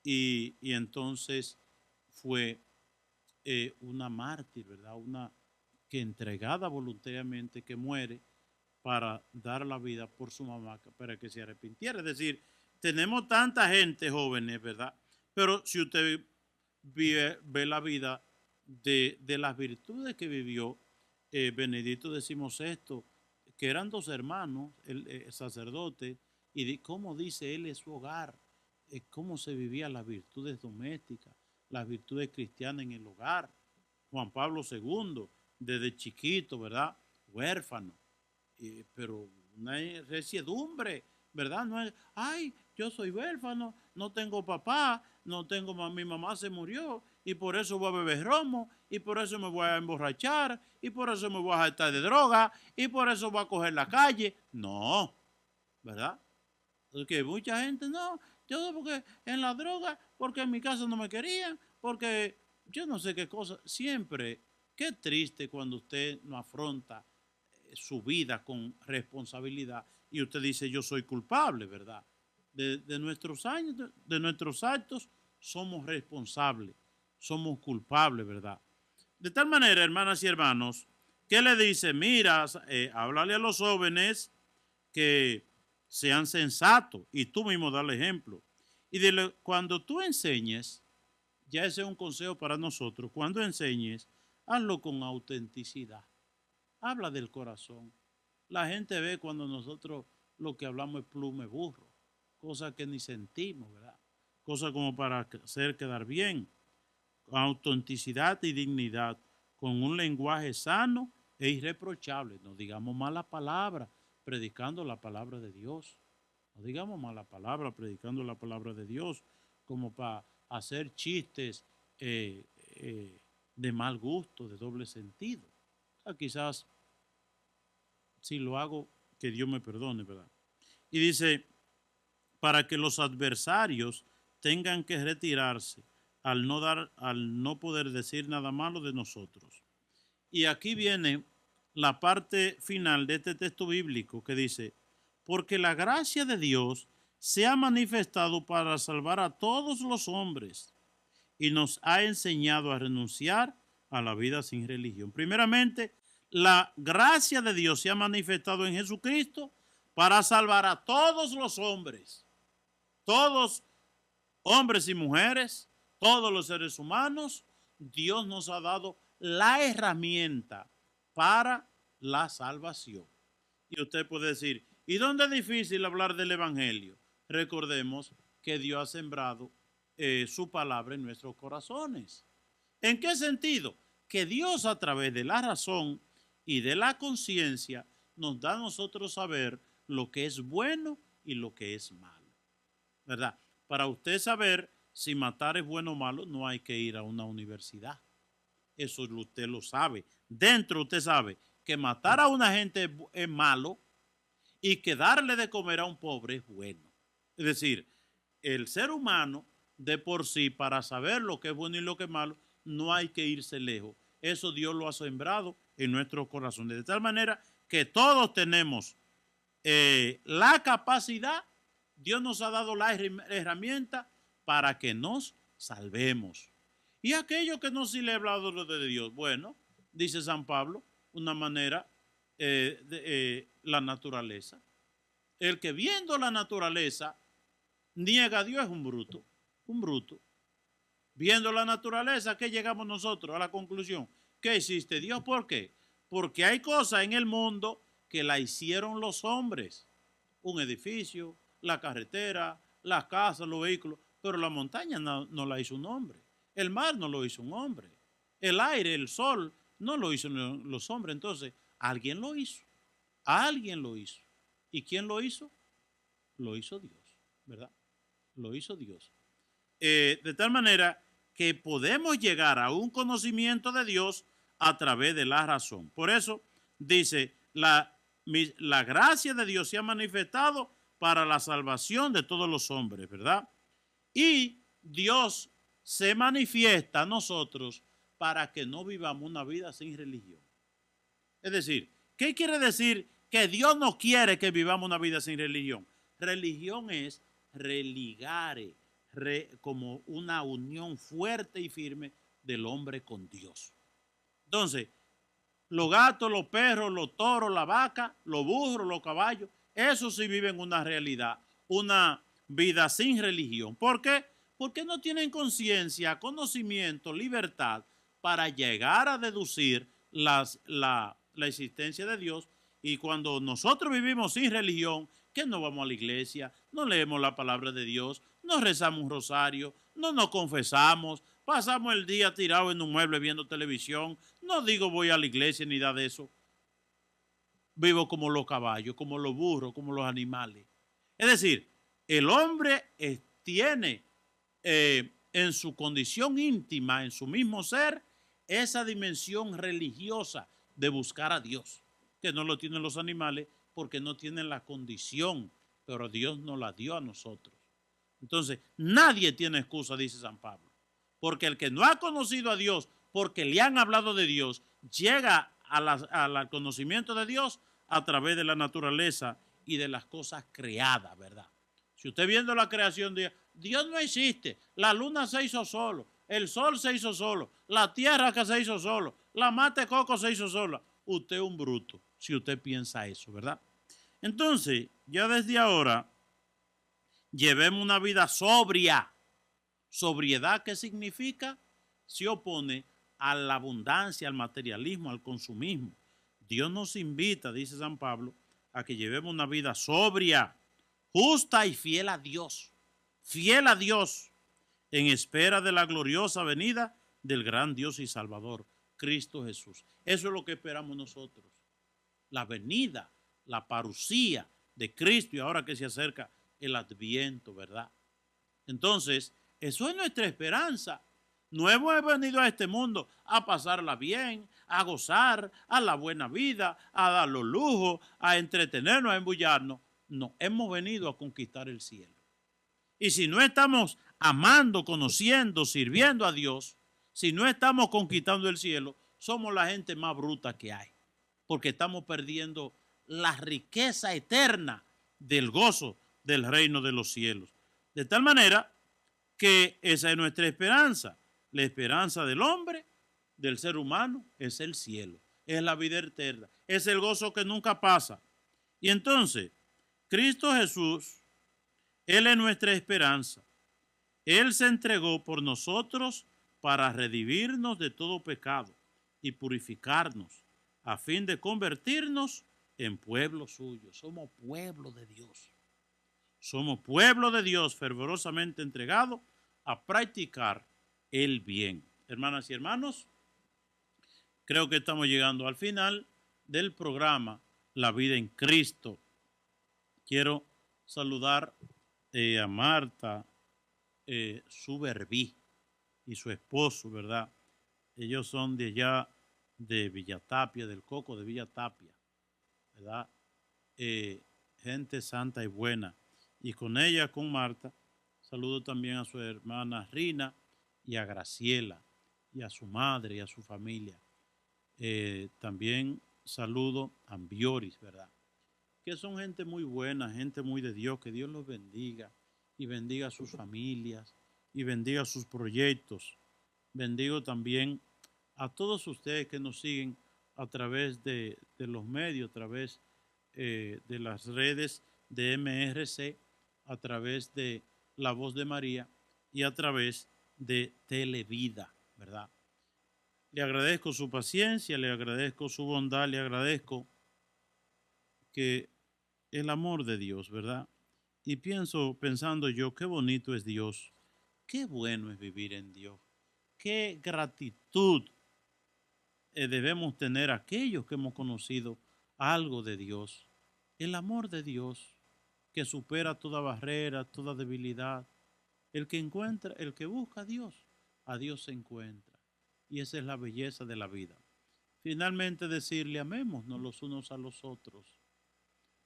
y entonces fue una mártir, ¿verdad? Una que entregada voluntariamente, que muere para dar la vida por su mamá, para que se arrepintiera. Es decir, tenemos tanta gente jóvenes, ¿verdad? Pero si usted ve la vida de las virtudes que vivió Benedicto XVI, que eran dos hermanos, el sacerdote, y de cómo dice él en su hogar, cómo se vivían las virtudes domésticas, las virtudes cristianas en el hogar. Juan Pablo II, desde chiquito, ¿verdad? Huérfano, pero una resiedumbre, ¿verdad? No es, ay, yo soy huérfano, no tengo papá, no tengo mi mamá se murió y por eso voy a beber romo y por eso me voy a emborrachar y por eso me voy a estar de droga y por eso voy a coger la calle. No, ¿verdad? Porque mucha gente no, yo porque en la droga, porque en mi casa no me querían, porque yo no sé qué cosa. Siempre, qué triste cuando usted no afronta su vida con responsabilidad y usted dice yo soy culpable, ¿verdad? De nuestros años, de nuestros actos somos responsables, somos culpables, ¿verdad? De tal manera, hermanas y hermanos, ¿qué le dice? Mira, háblale a los jóvenes que sean sensatos y tú mismo dale ejemplo. Y dile, cuando tú enseñes, ya ese es un consejo para nosotros, cuando enseñes, hazlo con autenticidad. Habla del corazón. La gente ve cuando nosotros lo que hablamos es plume burro, cosas que ni sentimos, ¿verdad? Cosas como para hacer quedar bien, con autenticidad y dignidad, con un lenguaje sano e irreprochable. No digamos mala palabra predicando la palabra de Dios. No digamos mala palabra predicando la palabra de Dios como para hacer chistes de mal gusto, de doble sentido. O sea, quizás si lo hago, que Dios me perdone, ¿verdad? Y dice, para que los adversarios tengan que retirarse al no poder decir nada malo de nosotros. Y aquí viene la parte final de este texto bíblico que dice, porque la gracia de Dios se ha manifestado para salvar a todos los hombres y nos ha enseñado a renunciar a la vida sin religión. Primeramente, la gracia de Dios se ha manifestado en Jesucristo para salvar a todos los hombres, todos hombres y mujeres, todos los seres humanos. Dios nos ha dado la herramienta para la salvación. Y usted puede decir, ¿Y dónde es difícil hablar del Evangelio? Recordemos que Dios ha sembrado su palabra en nuestros corazones. ¿En qué sentido? Que Dios a través de la razón y de la conciencia nos da a nosotros saber lo que es bueno y lo que es malo, ¿verdad? Para usted saber si matar es bueno o malo, no hay que ir a una universidad. Eso usted lo sabe. Dentro usted sabe que matar a una gente es malo y que darle de comer a un pobre es bueno. Es decir, el ser humano de por sí, para saber lo que es bueno y lo que es malo, no hay que irse lejos. Eso Dios lo ha sembrado en nuestros corazones. De tal manera que todos tenemos la capacidad, Dios nos ha dado la herramienta para que nos salvemos. Y aquello que no se le ha hablado de Dios, bueno, dice San Pablo, una manera la naturaleza. El que viendo la naturaleza niega a Dios es un bruto, un bruto. Viendo la naturaleza, ¿qué llegamos nosotros? A la conclusión, ¿qué existe Dios? ¿Por qué? Porque hay cosas en el mundo que la hicieron los hombres. Un edificio, la carretera, las casas, los vehículos, pero la montaña no la hizo un hombre. El mar no lo hizo un hombre. El aire, el sol, no lo hizo los hombres. Entonces, alguien lo hizo. Alguien lo hizo. ¿Y quién lo hizo? Lo hizo Dios, ¿verdad? Lo hizo Dios. De tal manera que podemos llegar a un conocimiento de Dios a través de la razón. Por eso dice, la gracia de Dios se ha manifestado para la salvación de todos los hombres, ¿verdad? Y Dios se manifiesta a nosotros para que no vivamos una vida sin religión. Es decir, ¿qué quiere decir que Dios no quiere que vivamos una vida sin religión? Religión es religare, como una unión fuerte y firme del hombre con Dios. Entonces, los gatos, los perros, los toros, la vaca, los burros, los caballos, esos sí viven una realidad, una vida sin religión. ¿Por qué? Porque no tienen conciencia, conocimiento, libertad para llegar a deducir la existencia de Dios. Y cuando nosotros vivimos sin religión, que no vamos a la iglesia, no leemos la palabra de Dios, no rezamos un rosario, no nos confesamos, pasamos el día tirado en un mueble viendo televisión, no digo voy a la iglesia ni nada de eso. Vivo como los caballos, como los burros, como los animales. Es decir, el hombre tiene en su condición íntima, en su mismo ser, esa dimensión religiosa de buscar a Dios, que no lo tienen los animales porque no tienen la condición, pero Dios nos la dio a nosotros. Entonces, nadie tiene excusa, dice San Pablo, porque el que no ha conocido a Dios, porque le han hablado de Dios, llega al conocimiento de Dios a través de la naturaleza y de las cosas creadas, ¿verdad? Si usted viendo la creación, Dios no existe, la luna se hizo solo, el sol se hizo solo, la tierra que se hizo solo, la mate coco se hizo sola. Usted es un bruto, si usted piensa eso, ¿verdad? Entonces, ya desde ahora, llevemos una vida sobria. Sobriedad, ¿qué significa? Se opone a la abundancia, al materialismo, al consumismo. Dios nos invita, dice San Pablo, a que llevemos una vida sobria, justa y fiel a Dios. Fiel a Dios, en espera de la gloriosa venida del gran Dios y Salvador, Cristo Jesús. Eso es lo que esperamos nosotros. La venida, la parucía de Cristo y ahora que se acerca el Adviento, ¿verdad? Entonces, eso es nuestra esperanza. No hemos venido a este mundo a pasarla bien, a gozar, a la buena vida, a dar los lujos, a entretenernos, a embullarnos. No, hemos venido a conquistar el cielo. Y si no estamos amando, conociendo, sirviendo a Dios, si no estamos conquistando el cielo, somos la gente más bruta que hay. Porque estamos perdiendo la riqueza eterna del gozo del reino de los cielos. De tal manera que esa es nuestra esperanza. La esperanza del hombre, del ser humano, es el cielo. Es la vida eterna. Es el gozo que nunca pasa. Y entonces, Cristo Jesús, Él es nuestra esperanza. Él se entregó por nosotros para redimirnos de todo pecado y purificarnos a fin de convertirnos en pueblo suyo. Somos pueblo de Dios. Somos pueblo de Dios fervorosamente entregado a practicar el bien. Hermanas y hermanos, creo que estamos llegando al final del programa La Vida en Cristo. Quiero saludar a Marta Suberví y su esposo, ¿verdad? Ellos son de allá de Villatapia, del Coco de Villatapia, ¿verdad? Gente santa y buena. Y con ella, con Marta, saludo también a su hermana Rina y a Graciela y a su madre y a su familia. También saludo a Ambioris, ¿verdad? Que son gente muy buena, gente muy de Dios, que Dios los bendiga y bendiga a sus familias y bendiga sus proyectos. Bendigo también a todos ustedes que nos siguen a través de los medios, a través de las redes de MRC, a través de La Voz de María y a través de Televida, ¿verdad? Le agradezco su paciencia, le agradezco su bondad, le agradezco que el amor de Dios, ¿verdad? Y pensando yo, qué bonito es Dios, qué bueno es vivir en Dios, qué gratitud debemos tener aquellos que hemos conocido algo de Dios, el amor de Dios que supera toda barrera, toda debilidad. El que encuentra, el que busca a Dios se encuentra. Y esa es la belleza de la vida. Finalmente decirle, amémonos los unos a los otros.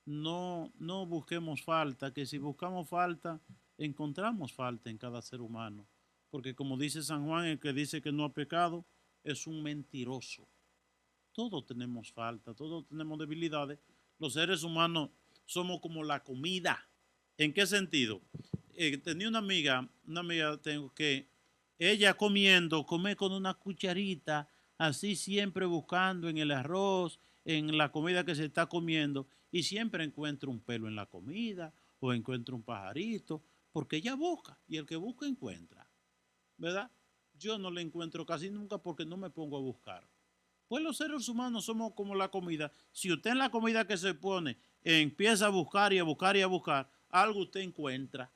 No busquemos falta, que si buscamos falta, encontramos falta en cada ser humano. Porque como dice San Juan, el que dice que no ha pecado es un mentiroso. Todos tenemos falta, todos tenemos debilidades. Los seres humanos somos como la comida. ¿En qué sentido? Tenía una amiga tengo que ella come con una cucharita, así siempre buscando en el arroz, en la comida que se está comiendo, y siempre encuentra un pelo en la comida o encuentra un pajarito, porque ella busca, y el que busca encuentra, ¿verdad? Yo no le encuentro casi nunca porque no me pongo a buscar. Pues los seres humanos somos como la comida. Si usted en la comida que se pone empieza a buscar y a buscar y a buscar, algo usted encuentra.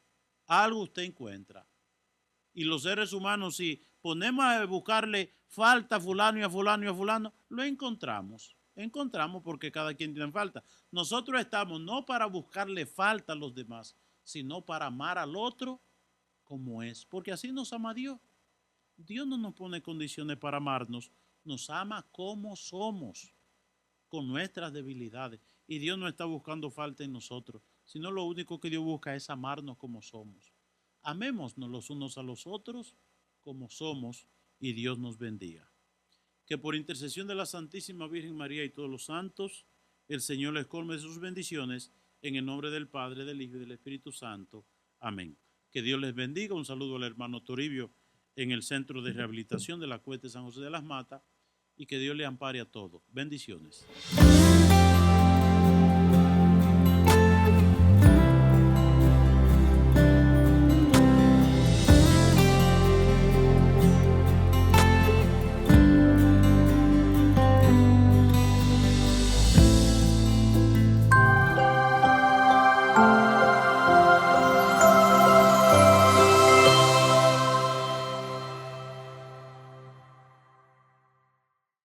Algo usted encuentra. Y los seres humanos, si ponemos a buscarle falta a fulano y a fulano y a fulano, lo encontramos. Encontramos porque cada quien tiene falta. Nosotros estamos no para buscarle falta a los demás, sino para amar al otro como es. Porque así nos ama Dios. Dios no nos pone condiciones para amarnos. Nos ama como somos, con nuestras debilidades. Y Dios no está buscando falta en nosotros, sino lo único que Dios busca es amarnos como somos. Amémonos los unos a los otros como somos y Dios nos bendiga. Que por intercesión de la Santísima Virgen María y todos los santos, el Señor les colme de sus bendiciones en el nombre del Padre, del Hijo y del Espíritu Santo. Amén. Que Dios les bendiga. Un saludo al hermano Toribio en el Centro de Rehabilitación de la Cuesta San José de las Matas y que Dios le ampare a todos. Bendiciones.